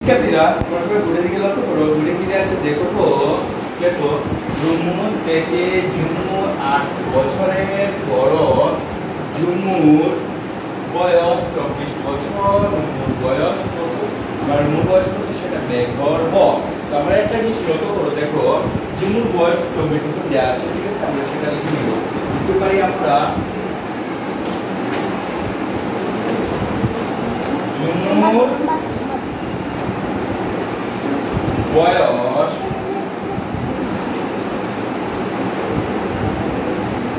শিক্ষার্থীরা প্রশ্ন ঘুরে দিকে লক্ষ্য করো, ঘুরে কি আছে দেখো তো। দেখো রুমু থেকে ঝুমু 8 বছরের বড়, ঝুমুর বয়স 24 বছর, রুমুর বয়স কত? আমার রুমুর বয়স কত সেটা বের করব। তো আমরা একটা জিনিস লক্ষ্য করো, দেখো ঝুমুর বয়স 24 বছর দেওয়া আছে, ঠিক আছে? আমরা সেটা লিখে নিব। লিখতে পারি আমরা ঝুমুর বয়স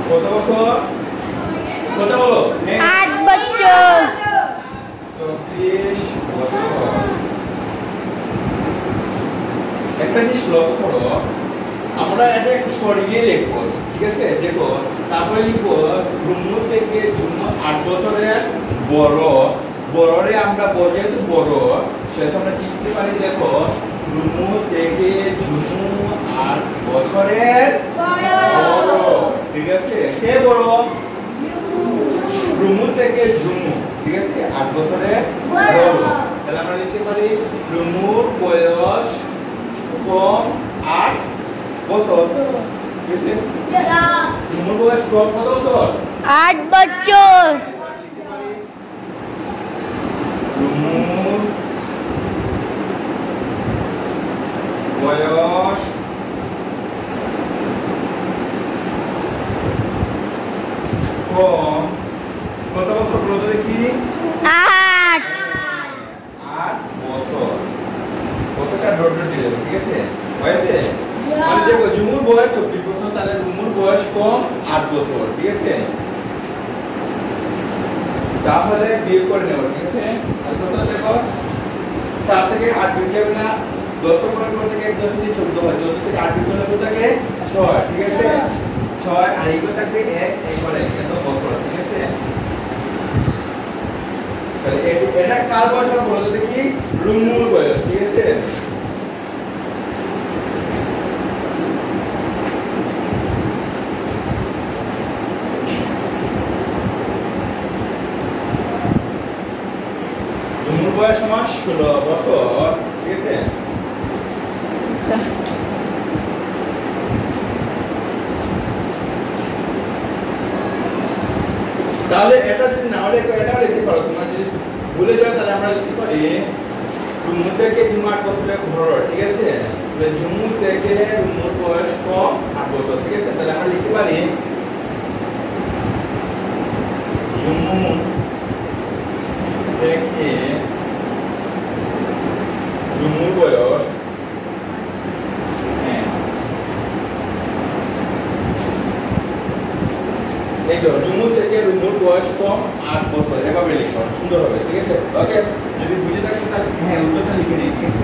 কত বছর? কত বলো? 8 বছর। 24 বছর। একটা জিনিস লক্ষ্য করো, আমরা এটা একটু সরিয়ে লিখবো, ঠিক আছে? দেখো তারপরে লিখবো রুমু থেকে ঝুমু 8 বছরের বড়, বড়রে আমরা বড় যেহেতু বড় সেহেতু আমরা কি লিখতে পারি? দেখো রুমু থেকে ঝুমু 8 বছরের বড়, ঠিক আছে? কে বড়? রুমু থেকে ঝুমু, ঠিক আছে? 8 বছরের বড়। তাহলে আমরা লিখতে পারি রুমুর বয়স কম 8 বছর, ঠিক আছে? রুমুর বয়স কম কত বছর? 8 বছর। রুমুর বয়স কম কত বছর বলো তো দেখি? 8 8 বছর। কতটা ডট ডট দিয়ে দেবো, ঠিক আছে? হয়েছে? মানে দেখো ঝুমুর বয়স 24 বছর, তাহলে রুমুর বয়স কম 8 বছর, ঠিক আছে? তাহলে বিয়োগ করে নেব, ঠিক আছে? তাহলে কত দেখো 4 থেকে 8 বিয়োগ যাবে না, 10 এর পরে থেকে 1 10 দিয়ে 14 হয়, 14 থেকে 8 বিয়োগ করলে কত থাকে? 6, ঠিক আছে? 6 আর এইগুলো থাকবে 1 একবারে কত বছর, ঠিক আছে? তাহলে এটা কার বয়স আমরা বলতে দেখি? রুমুর বয়স, ঠিক আছে? রুমুর বয়স সমান 16 বছর, ঠিক আছে? তাহলে এটা যদি না হলে এটাও লিখতে পারো, তোমরা যদি ভুলে যাও তাহলে আমরা লিখতে পারি রুমু থেকে ঝুমু 8 বছরের বড়, ঠিক আছে? তাহলে ঝুমু থেকে রুমুর বয়স কম 8 বছর, ঠিক আছে? তাহলে আমরা লিখতে পারি ঝুমু থেকে রুমুর বয়স এই তো ঝুমু থেকে রুমুর বয়স কম 8 বছর, এভাবে লিখো, সুন্দর হবে, ঠিক আছে? ওকে, যদি বুঝে থাকেন তাহলে হ্যাঁ উত্তরটা লিখে নিন, ঠিক আছে?